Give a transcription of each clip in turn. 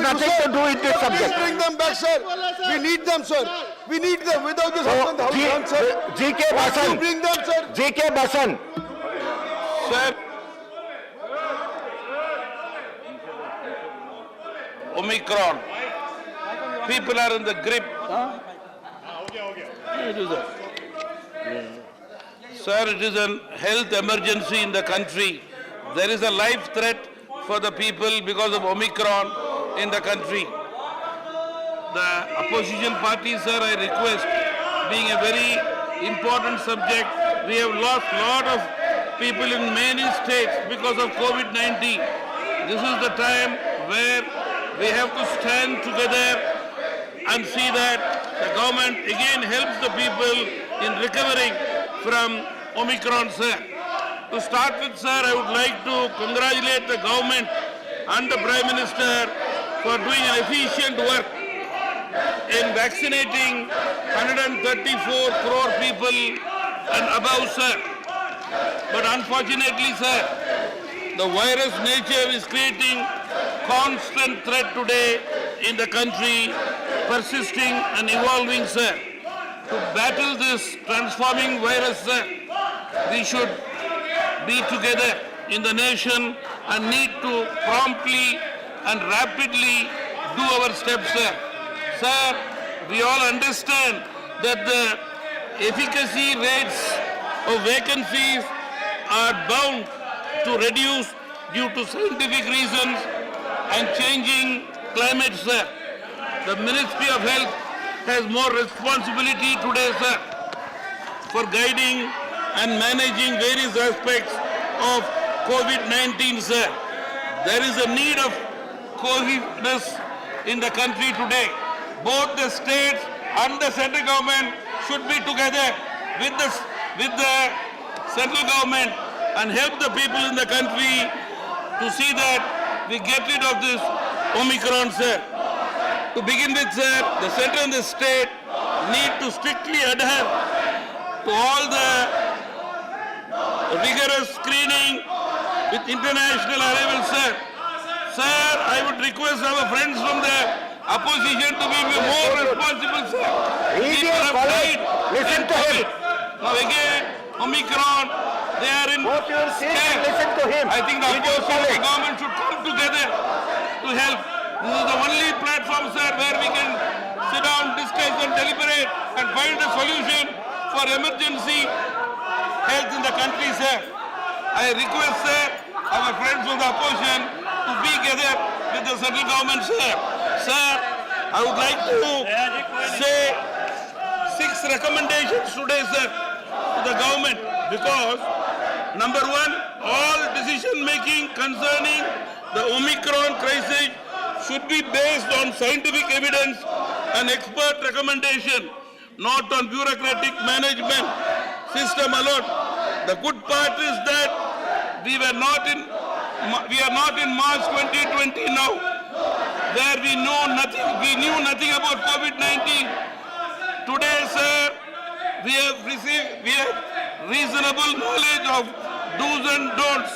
nothing to do with this Please subject. bring them back, sir. We need them, sir. We need them. Without this, how can the house run, sir? G.K. You Basan. bring them, sir. G.K. Basan. Sir, Omicron. People are in the grip. Sir, it is a health emergency in the country. There is a life threat for the people because of Omicron in the country. The opposition party, sir, I request, being a very important subject, we have lost a lot of people in many states because of COVID-19. This is the time where we have to stand together and see that the government again helps the people in recovering from Omicron, sir. To start with, sir, I would like to congratulate the government and the Prime Minister for doing an efficient work in vaccinating 134 crore people and above, sir. But unfortunately, sir, the virus nature is creating constant threat today in the country, persisting and evolving, sir. To battle this transforming virus, sir, we should be together in the nation and need to promptly and rapidly do our steps, sir. Sir, we all understand that the efficacy rates of vacancies are bound to reduce due to scientific reasons and changing climate, sir. The Ministry of Health has more responsibility today, sir, for guiding and managing various aspects of COVID-19, sir. There is a need of cohesiveness in the country today. Both the states and the central government should be together with the central government and help the people in the country to see that we get rid of this Omicron, sir. To begin with, sir, the centre and the state need to strictly adhere to all the rigorous screening with international arrivals, sir. Sir, I would request our friends from the opposition to be more responsible, sir. People have died. Listen to him. Now again, Omicron, they are in What you are saying, scare. listen to him. I think the Lead your opposition colleagues. government should come together to help. This is the only platform, sir, where we can sit down, discuss and deliberate and find a solution for emergency health in the country, sir. I request, sir, our friends from the opposition to be together with the central government, sir. Sir, I would like to say 6 recommendations today, sir, to the government, because number 1, all decision making concerning the Omicron crisis should be based on scientific evidence and expert recommendation, not on bureaucratic management system alone. The good part is that we are not in March 2020 now, where we knew nothing about COVID-19. Today, sir, we have reasonable knowledge of do's and don'ts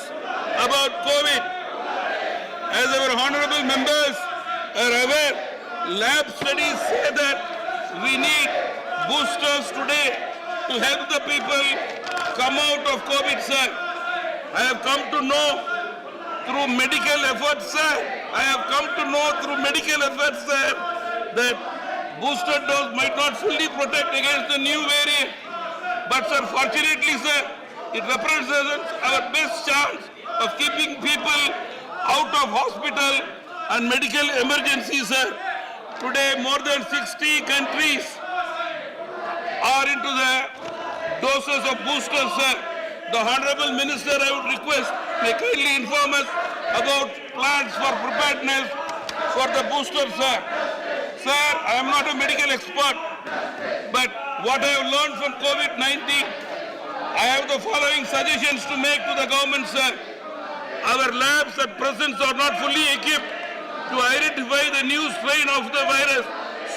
about COVID. As our honorable members are aware, lab studies say that we need boosters today to help the people come out of COVID, sir. I have come to know through medical efforts, sir. That booster dose might not fully protect against the new variant. But, sir, fortunately, sir, it represents our best chance of keeping people out of hospital and medical emergencies, sir. Today, more than 60 countries are into the doses of boosters, sir. The Honorable Minister, I would request, may kindly inform us about plans for preparedness for the boosters, sir. Sir, I am not a medical expert, but what I have learned from COVID-19, I have the following suggestions to make to the government, sir. Our labs at present are not fully equipped to identify the new strain of the virus.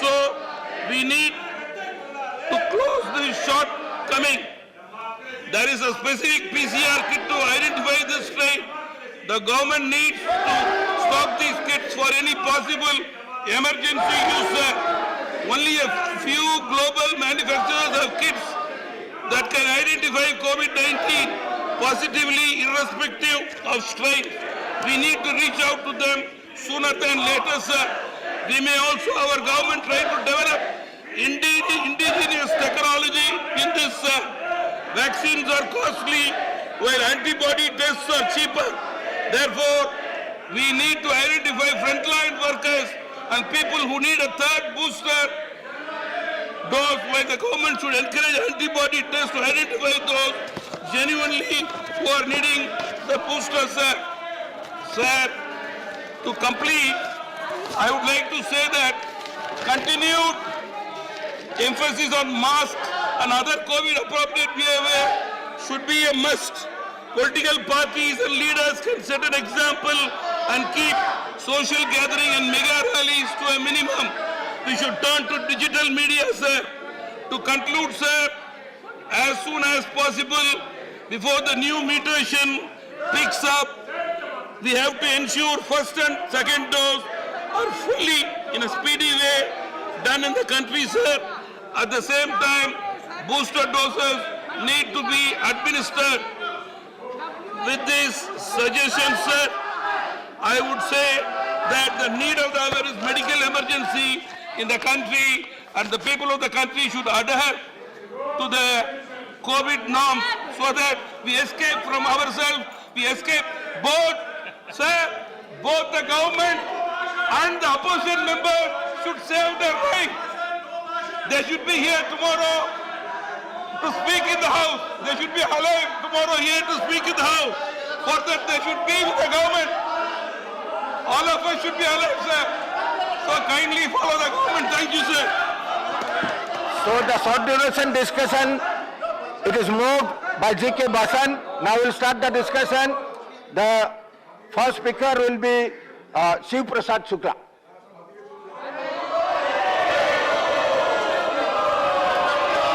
So we need to close this shortcoming. There is a specific PCR kit to identify this strain. The government needs to stock these kits for any possible emergency use, sir. Only a few global manufacturers have kits that can identify COVID-19 positively irrespective of strain. We need to reach out to them sooner than later, sir. We may also, our government, try to develop indigenous technology in this. Vaccines are costly, while antibody tests are cheaper. Therefore, we need to identify frontline workers and people who need a third booster dose, while the government should encourage antibody tests to identify those genuinely who are needing the booster, sir. Sir, to complete, I would like to say that continued emphasis on masks and other COVID-appropriate behavior should be a must. Political parties and leaders can set an example and keep social gathering and mega rallies to a minimum. We should turn to digital media, sir. To conclude, sir, as soon as possible, before the new mutation picks up, we have to ensure first and second dose are fully, in a speedy way, done in the country, sir. At the same time, booster doses need to be administered. With this suggestion, sir, I would say that the need of the hour is medical emergency in the country, and the people of the country should adhere to the COVID norms so that we escape from ourselves, we escape both, sir, both the government and the opposition members should save their lives. They should be here tomorrow to speak in the House. They should be alive tomorrow here to speak in the House. For that they should be with the government. All of us should be alive, sir. So kindly follow the government. Thank you, sir. So the short duration discussion, it is moved by G.K. Basan. Now we'll start the discussion. The first speaker will be Shiv Prasad Shukla.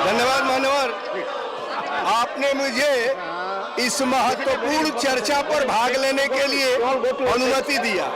धन्यवाद मान्यवर, आपने मुझे इस महत्वपूर्ण चर्चा पर भाग लेने के लिए अनुमति दिया।